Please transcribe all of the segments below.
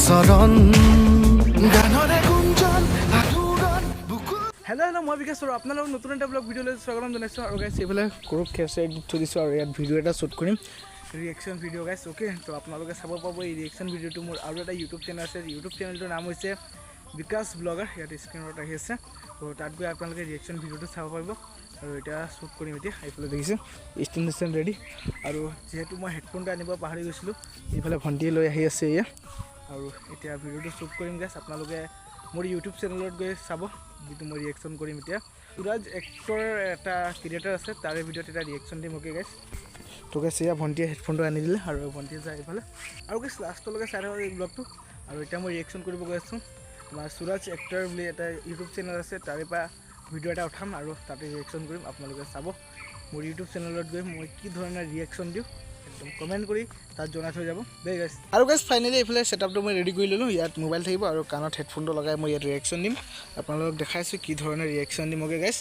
চৰণ গানৰে গুঞ্জন আধুৰণ hello' মই বিকাশ আৰু আপোনালোকক নতুন এটা ব্লগ ভিডিঅ'লৈ স্বাগতম জনাইছোঁ আৰু গাইছ এইফালে গৰুক খেৰ দি থৈ দিছোঁ আৰু ইয়াত ভিডিঅ' এটা শ্বুট কৰিম ৰিয়েকশ্যন ভিডিঅ' গাইছ অ'কে তো আপোনালোকে চাব পাব এই ৰিয়েকশ্যন ভিডিঅ'টো মোৰ আৰু এটা ইউটিউব চেনেল আছে ইউটিউব চেনেলটোৰ নাম হৈছে বিকাশ ব্লগাৰ ইয়াত স্ক্ৰীণত আহি আছে তো তাত গৈ আপোনালোকে ৰিয়েকশ্যন ভিডিঅ'টো চাব পাৰিব আৰু এতিয়া শ্বুট কৰিম এতিয়া এইফালে দেখিছে ষ্টেণ্ড ৰেডি আৰু যিহেতু মই হেডফোনটো আনিব পাহৰি গৈছিলোঁ এইফালে ভণ্টিয়ে লৈ আহি আছে এয়া আৰু এতিয়া ভিডিঅ'টো শ্বুট কৰিম গাইছ আপোনালোকে মোৰ ইউটিউব চেনেলত গৈ চাব যিটো মই ৰিয়েকশ্যন কৰিম এতিয়া সুৰাজ এক্টৰ এটা ক্ৰিয়েটাৰ আছে তাৰে ভিডিঅ'ত এটা ৰিয়েকশ্যন দিম অ'কে গাইছ তো গাইছ এয়া ভণ্টিয়ে হেডফোনটো আনি দিলে আৰু ভণ্টিয়ে যায় এইফালে আৰু গাইছ লাষ্টলৈকে চাই থাকক এই ব্লগটো আৰু এতিয়া মই ৰিয়েকশ্যন কৰিব গৈ আছোঁ তোমাৰ সুৰাজ এক্টৰ বুলি এটা ইউটিউব চেনেল আছে তাৰে পৰা ভিডিঅ' এটা উঠাম আৰু তাতে ৰিয়েকশ্যন কৰিম আপোনালোকে চাব মোৰ ইউটিউব চেনেলত গৈ মই কি ধৰণৰ ৰিয়েকশ্যন দিওঁ একদম কমেণ্ট কৰি তাত জনাই থৈ যাব দেই গাইছ আৰু গাইছ ফাইনেলি এইফালে ছেটআপটো মই ৰেডি কৰি ল'লোঁ ইয়াত মোবাইল থাকিব আৰু কাণত হেডফোনটো লগাই মই ইয়াত ৰিয়েকশ্যন দিম আপোনালোকক দেখাইছোঁ কি ধৰণৰ ৰিয়েকশ্যন দিম অ'কে গাইছ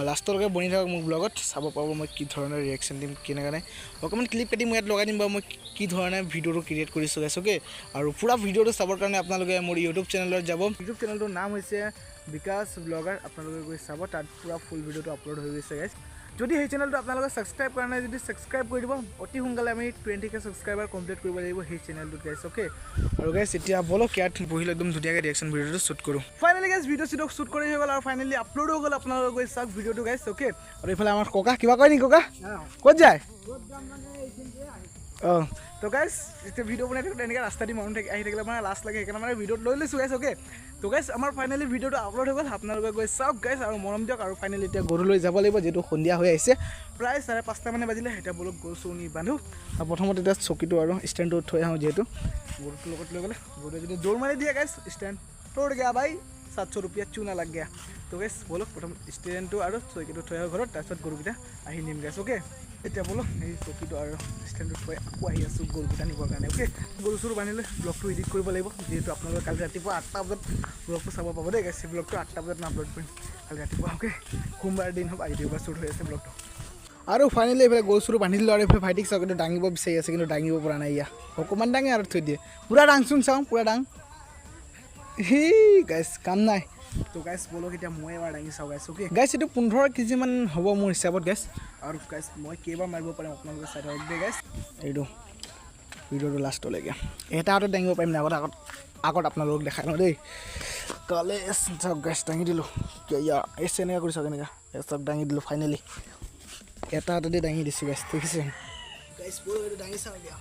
লাষ্টলৈকে বনি থাকক মোৰ ব্লগত চাব পাব মই কি ধৰণৰ ৰিয়েকশ্যন দিম কেনেকৈ অকণমান ক্লিপ কাটি মই ইয়াত লগাই দিম বাৰু মই কি ধৰণে ভিডিঅ'টো ক্ৰিয়েট কৰিছোঁ গাইছ অ'কে আৰু পূৰা ভিডিঅ'টো চাবৰ কাৰণে আপোনালোকে মোৰ ইউটিউব চেনেলত যাব ইউটিউব চেনেলটোৰ নাম হৈছে বিকাশ ব্লগাৰ আপোনালোকে গৈ চাব তাত পূৰা ফুল ভিডিঅ'টো আপলোড হৈ গৈছে গাইছ যদি সেই চেনেলটো আপোনালোকে ছাবস্ক্ৰাইব কৰা নাই যদি ছাবস্ক্ৰাইব কৰি দিব অতি সোনকালে আমি 20K ছাবস্ক্ৰাইবাৰ কমপ্লিট কৰিব লাগিব সেই চেনেলটোত গাইছ অ'কে আৰু গাইছ এতিয়া বলক ইয়াত বহিলে একদম ধুনীয়াকৈ ৰিয়েকশ্যন ভিডিঅ'টো শ্বুট কৰোঁ ফাইনেলি গাইছ ভিডিঅ' শ্বুট কৰি হৈ গ'ল আৰু ফাইনেলি আপলোড হৈ গ'ল আপোনালোকে গৈ চাওক ভিডিঅ'টো গাইছ অ'কে আৰু এইফালে আমাৰ ককা কিবা কয় নেকি ককা ক'ত যায় অঁ তো গাইছ এতিয়া ভিডিঅ' বনাই থাকোঁ তেনেকৈ ৰাস্তা দি মানুহ আহি থাকিলে মানে লাষ্ট লাগে সেইকাৰণে মানে ভিডিঅ'ত লৈ লৈছোঁ গাইছ অ'কে তো গাইছ আমাৰ ফাইনেলি ভিডিঅ'টো আপলোড হৈ গ'ল আপোনালোকে গৈ চাওক গাইছ আৰু মৰম দিয়ক আৰু ফাইনেলি এতিয়া গৰুলৈ যাব লাগিব যিহেতু সন্ধিয়া হৈ আহিছে প্ৰায় 5:30 মানে বাজিলে এতিয়া বলক গৰু চৌনি বান্ধো আৰু প্ৰথমতে এতিয়া চকীটো আৰু ষ্টেণ্ডটো থৈ আহোঁ যিহেতু গৰুটোৰ লগত লৈ গ'লে গৰুৱে যদি দৌৰ মাৰি দিয়ে গাইছ ষ্টেণ্ড তোৰ গা ভাই 700 रुपया चूना लग गया तो गैस बोलो प्रथम ষ্টেণ্ডটো আৰু চকীটো থৈ আহোঁ ঘৰত তাৰপিছত গৰুকেইটা আহি নিম গাইছ অ'কে এতিয়া বলো এই চকীটো আৰু ষ্টেণ্ডটো থৈ আকৌ আহি আছোঁ গৰুকেইটা নিবৰ কাৰণে অ'কে গৰু চৰু বান্ধিলে ব্লগটো এডিট কৰিব লাগিব যিহেতু আপোনালোকে কালি ৰাতিপুৱা 8টা বজাত ব্লগটো চাব পাব দেই গাইছ ব্লগটো 8টা বজাত মই আপলোড কৰিম কালি ৰাতিপুৱা অ'কে সোমবাৰ দিন হ'ব আহি দেওবাৰ শ্বুট হৈ আছে ব্লগটো আৰু ফাইনেলি এইফালে গৰু চৰু বান্ধি দিলোঁ আৰু এইফালে ভাইটিক চকীটো দাঙিব বিচাৰি আছে কিন্তু দাঙিব পৰা নাই ইয়া অকণমান দাঙে আৰু থৈ দিয়ে পূৰা দাংচোন চাওঁ পূৰা দাং গাইছ কাম নাই তো গাইছ বলক এতিয়া মই এবাৰ দাঙি চাওঁ গাইছ অ'কে গাইছ এইটো 15 কেজি মান হ'ব মোৰ হিচাপত গাইছ আৰু গাইছ মই কেইবাৰ মাৰিব পাৰিম আপোনালোকে চাই থাকক দেই গাইছ এইটো ভিডিঅ'টো লাষ্টলৈকে এটা হাতত দাঙিব পাৰিম নাই আগত আপোনালোকক দেখাই লওঁ দেই কালে চাওক গাইছ দাঙি দিলোঁ ইয়া এই এনেকৈ কৰি চাওক এনেকৈ চাওক দাঙি দিলোঁ ফাইনেলি এটা হাততে দাঙি দিছোঁ গাইছ দেখিছে গাইছ বলক এইটো দাঙি চাওঁ এতিয়া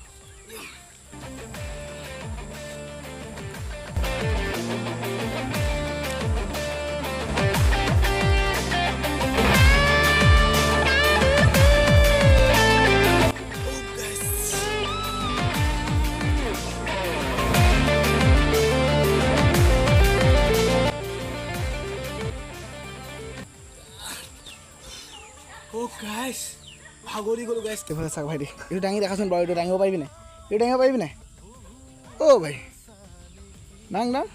গাইছ ভাগৰি গ'লোঁ গাইছ এইফালে চাওক ভাইটি এইটো দাঙি দেখাচোন বাৰু এইটো দাঙিব পাৰিবি নাই এইটো দাঙিব পাৰিবি নাই অ' ভাই দাং দাং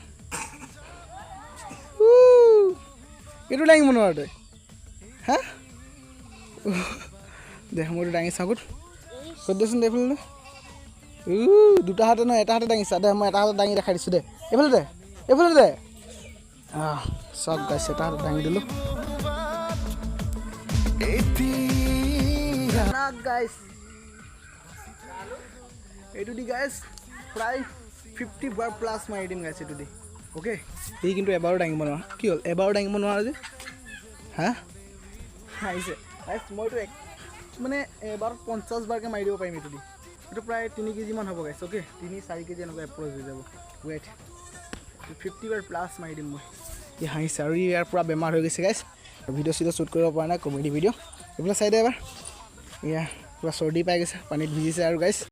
এইটো দাঙিব নোৱাৰ তই হা দে মইতো দাঙি চাওঁ ক'ত দেচোন দে এইফালে দুটা হাতে নহয় এটা হাতে দাঙিছা দে মই এটা হাতত দাঙি দেখাই দিছোঁ দে এইফালে দে চাওক গাইছ এটা হাতত দাঙি দিলোঁ গাইছ এইটো দি গাইছ প্ৰায় 50 বাৰ প্লাছ মাৰি দিম গাইছ এইটো দি অ'কে সি কিন্তু এবাৰো দাঙিব নোৱাৰা কি হ'ল এবাৰো দাঙিব নোৱাৰা যে হা আহিছে গাইছ মইতো মানে এবাৰত 50 বাৰকৈ মাৰি দিব পাৰিম এইটো দি এইটো প্ৰায় 3 কেজিমান হ'ব গাইছ অ'কে 3-4 কেজি এনেকুৱা এপ্ৰ'চ হৈ যাব ৱেইট 50 বাৰ প্লাছ মাৰি দিম মই ই হাঁহিছে আৰু ইয়াৰ পূৰা বেমাৰ হৈ গৈছে গাইছ ভিডিঅ' চিডিঅ' শ্বুট কৰিব পৰা নাই কমেডি ভিডিঅ' এইবিলাক চাই দে এবাৰ এয়া পূৰা চৰ্দি পাই গৈছে পানীত ভিজিছে আৰু গাইছ